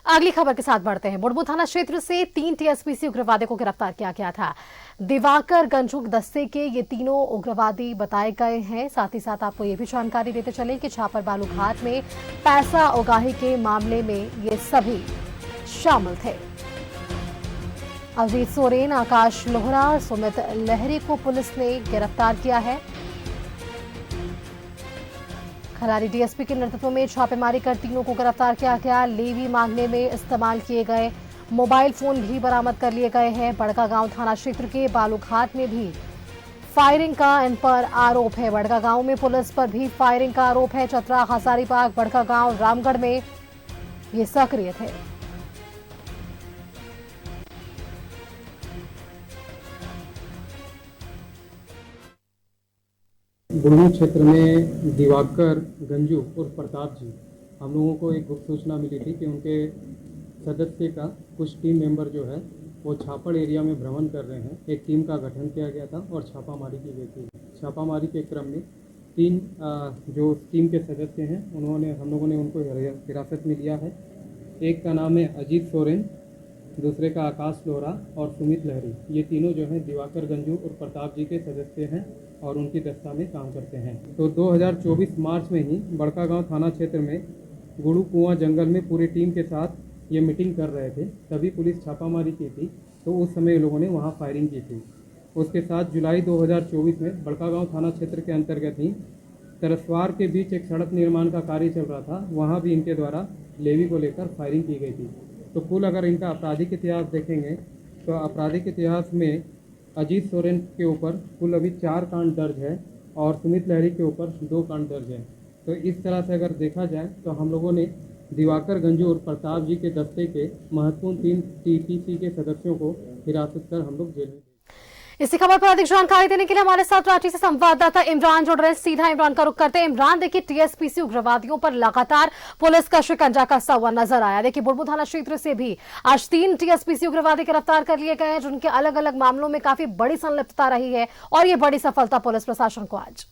अगली खबर के साथ बढ़ते हैं। बुढ़मू थाना क्षेत्र से 3 टीएसपीसी उग्रवादियों को गिरफ्तार किया गया था। दिवाकर गंजू दस्ते के ये तीनों उग्रवादी बताए गए हैं। साथ ही साथ आपको ये भी जानकारी देते चले कि छापर बालूघाट में पैसा उगाही के मामले में ये सभी शामिल थे। अजीत सोरेन, आकाश लोहरा, सुमित लहरी को पुलिस ने गिरफ्तार किया है। खलारी डीएसपी के नेतृत्व में छापेमारी कर तीनों को गिरफ्तार किया गया। लेवी मांगने में इस्तेमाल किए गए मोबाइल फोन भी बरामद कर लिए गए हैं। बड़कागांव थाना क्षेत्र के बालूघाट में भी फायरिंग का इन पर आरोप है। बड़कागांव में पुलिस पर भी फायरिंग का आरोप है। चतरा, हजारीबाग, बड़कागांव, रामगढ़ में ये सक्रिय थे। बुढ़मू क्षेत्र में दिवाकर गंजू और प्रताप जी, हम लोगों को एक गुप्त सूचना मिली थी कि उनके सदस्य का कुछ टीम मेंबर जो है वो छापड़ एरिया में भ्रमण कर रहे हैं। एक टीम का गठन किया गया था और छापामारी की गई थी। छापामारी के क्रम में 3 जो टीम के सदस्य हैं हम लोगों ने उनको हिरासत में लिया है। एक का नाम है अजीत सोरेन, दूसरे का आकाश लोहरा और सुमित लहरी। ये तीनों जो हैं दिवाकर गंजू और प्रताप जी के सदस्य हैं और उनकी दस्ता में काम करते हैं। तो 2024 मार्च में ही बड़कागांव थाना क्षेत्र में गुड़ू कुआं जंगल में पूरी टीम के साथ ये मीटिंग कर रहे थे। तभी पुलिस छापामारी की थी, तो उस समय लोगों ने वहाँ फायरिंग की थी। उसके साथ जुलाई 2024 में बड़कागांव थाना क्षेत्र के अंतर्गत ही तरसवार के बीच एक सड़क निर्माण का कार्य चल रहा था, वहाँ भी इनके द्वारा लेवी को लेकर फायरिंग की गई थी। तो कुल अगर इनका आपराधिक इतिहास देखेंगे तो आपराधिक इतिहास में अजीत सोरेन के ऊपर कुल अभी 4 कांड दर्ज है और सुमित लहरी के ऊपर 2 कांड दर्ज है। तो इस तरह से अगर देखा जाए तो हम लोगों ने दिवाकर गंजू और प्रताप जी के दस्ते के महत्वपूर्ण 3 टीपीसी के सदस्यों को हिरासत कर हम लोग जेल में। इसी खबर पर अधिक जानकारी देने के लिए हमारे साथ रांची से संवाददाता इमरान जुड़ रहे हैं। सीधा इमरान का रुख करते हैं। इमरान, देखिए टीएसपीसी उग्रवादियों पर लगातार पुलिस का शिकंजा कसा हुआ नजर आया। देखिए बुढ़मू थाना क्षेत्र से भी आज 3 टीएसपीसी उग्रवादी गिरफ्तार कर लिए गए हैं, जिनके अलग अलग मामलों में काफी बड़ी संलिप्तता रही है और ये बड़ी सफलता पुलिस प्रशासन को आज।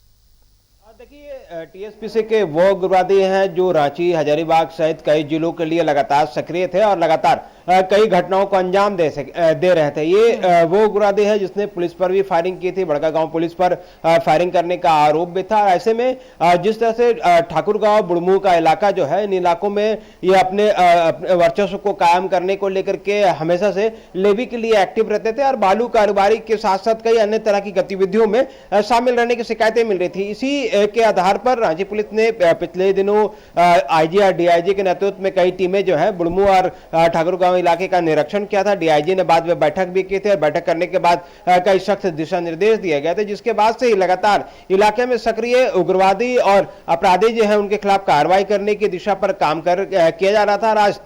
देखिए टीएसपीसी के वो उग्रवादी हैं जो रांची, हजारीबाग सहित कई जिलों के लिए लगातार सक्रिय थे और लगातार कई घटनाओं को अंजाम दे रहे थे। ये वो उग्रवादी है जिसने पुलिस पर भी फायरिंग की थी। बड़कागांव पुलिस पर फायरिंग करने का आरोप भी था। ऐसे में जिस तरह से ठाकुरगांव बुढ़मू का इलाका जो है, इन इलाकों में ये अपने वर्चस्व को कायम करने को लेकर के हमेशा से लेवी के लिए एक्टिव रहते थे और बालू कारोबारी के साथ साथ कई अन्य तरह की गतिविधियों में शामिल रहने की शिकायतें मिल रही थी। इसी के आधार पर रांची पुलिस ने पिछले दिनों आईजी और डीआईजी के नेतृत्व में कई टीमें जो है बुढ़मू और ठाकुरगांव इलाके का निरीक्षण किया था। डीआईजी ने बाद में बैठक भी की थी और बैठक करने के बाद कई सख्त दिशा निर्देश दिए गए थे, जिसके बाद से ही लगातार इलाके में सक्रिय उग्रवादी और अपराधी जो है उनके खिलाफ कार्रवाई करने की दिशा पर काम किया जा रहा था। आज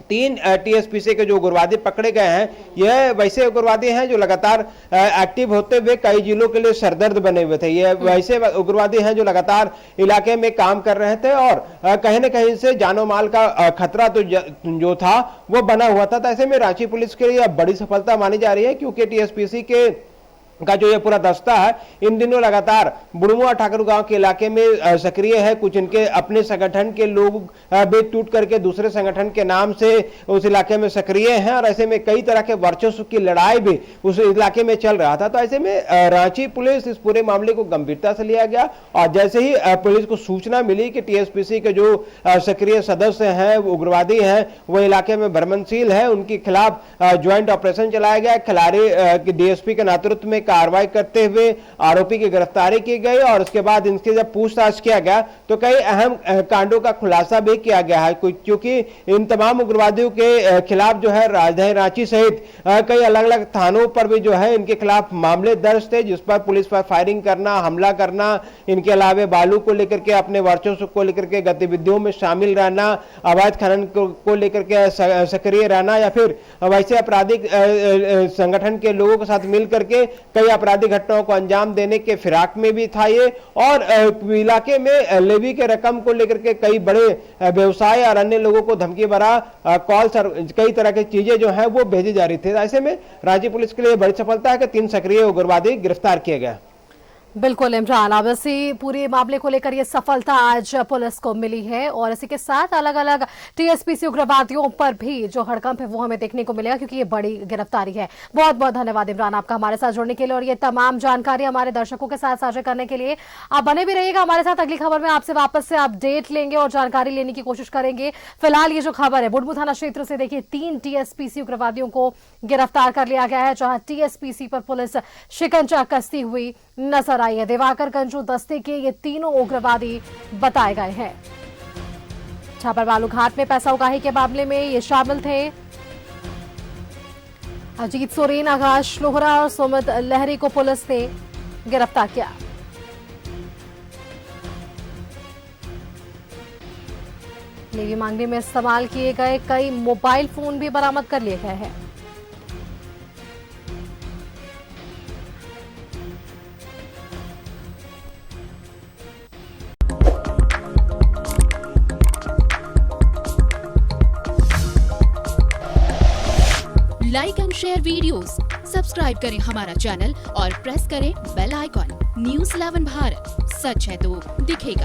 3 टीएसपीसी के जो उग्रवादी पकड़े गए हैं, यह वैसे उग्रवादी हैं जो लगातार एक्टिव होते हुए कई जिलों के लिए सरदर्द बने हुए थे। ये वैसे उग्रवादी हैं जो लगातार इलाके में काम कर रहे थे और कहीं न कहीं से जानो माल का खतरा तो जो था वो बना हुआ था। तो ऐसे में रांची पुलिस के लिए बड़ी सफलता मानी जा रही है, क्योंकि टीएसपीसी के का जो ये पूरा दस्ता है इन दिनों लगातार बुढ़मू और ठाकुरगांव के इलाके में सक्रिय है। कुछ इनके अपने संगठन के लोग भी टूट करके दूसरे संगठन के नाम से उस इलाके में सक्रिय हैं और ऐसे में कई तरह के वर्चस्व की लड़ाई भी उस इलाके में चल रहा था। तो ऐसे में रांची पुलिस इस पूरे मामले को गंभीरता से लिया गया और जैसे ही पुलिस को सूचना मिली कि टीएसपीसी के जो सक्रिय सदस्य हैं, उग्रवादी हैं, वो इलाके में भ्रमणशील है, उनके खिलाफ ज्वाइंट ऑपरेशन चलाया गया। खिलाड़ी डीएसपी के नेतृत्व में कार्रवाई करते हुए आरोपी की गिरफ्तारी की गई और उसके बाद इनसे जब पूछताछ किया गया तो कई अहम कांडों का खुलासा भी किया गया है, क्योंकि इन तमाम उग्रवादियों के खिलाफ जो है राजधानी रांची सहित कई अलग अलग थानों पर भी जो है इनके खिलाफ मामले दर्ज थे, जिस पर पुलिस पर फायरिंग करना, हमला करना, इनके अलावा बालू को लेकर के अपने वर्चस्व को लेकर के गतिविधियों में शामिल रहना, अवैध खनन को लेकर के सक्रिय रहना या फिर वैसे आपराधिक संगठन के लोगों के साथ मिलकर के कई आपराधिक घटनाओं को अंजाम देने के फिराक में भी था ये। और इलाके में लेवी के रकम को लेकर के कई बड़े व्यवसाय और अन्य लोगों को धमकी भरा कॉल्स और कई तरह की चीजें जो है वो भेजी जा रही थी। ऐसे में राज्य पुलिस के लिए बड़ी सफलता है कि 3 सक्रिय उग्रवादी गिरफ्तार किए गए। बिल्कुल इमरान, अब इसी पूरे मामले को लेकर ये सफलता आज पुलिस को मिली है और इसी के साथ अलग अलग टीएसपीसी उग्रवादियों पर भी जो हड़कंप है वो हमें देखने को मिलेगा, क्योंकि ये बड़ी गिरफ्तारी है। बहुत बहुत धन्यवाद इमरान आपका हमारे साथ जुड़ने के लिए और ये तमाम जानकारी हमारे दर्शकों के साथ साझा करने के लिए। आप बने भी रहिएगा हमारे साथ, अगली खबर में आपसे वापस से अपडेट लेंगे और जानकारी लेने की कोशिश करेंगे। फिलहाल ये जो खबर है बुढ़मू थाना क्षेत्र से, देखिए 3 टीएसपीसी उग्रवादियों को गिरफ्तार कर लिया गया है, जहां टीएसपीसी पर पुलिस शिकंजा कसती हुई नजर आई है। दिवाकर गंजू दस्ते के ये तीनों उग्रवादी बताए गए हैं। छापर बालूघाट में पैसा उगाही के मामले में ये शामिल थे। अजीत सोरेन, आकाश लोहरा और सुमित लहरी को पुलिस ने गिरफ्तार किया। लेवी मांगने में इस्तेमाल किए गए कई मोबाइल फोन भी बरामद कर लिए गए हैं। Like and share videos, subscribe करें हमारा चैनल और प्रेस करें बेल आइकॉन। न्यूज़ 11 भारत, सच है तो दिखेगा।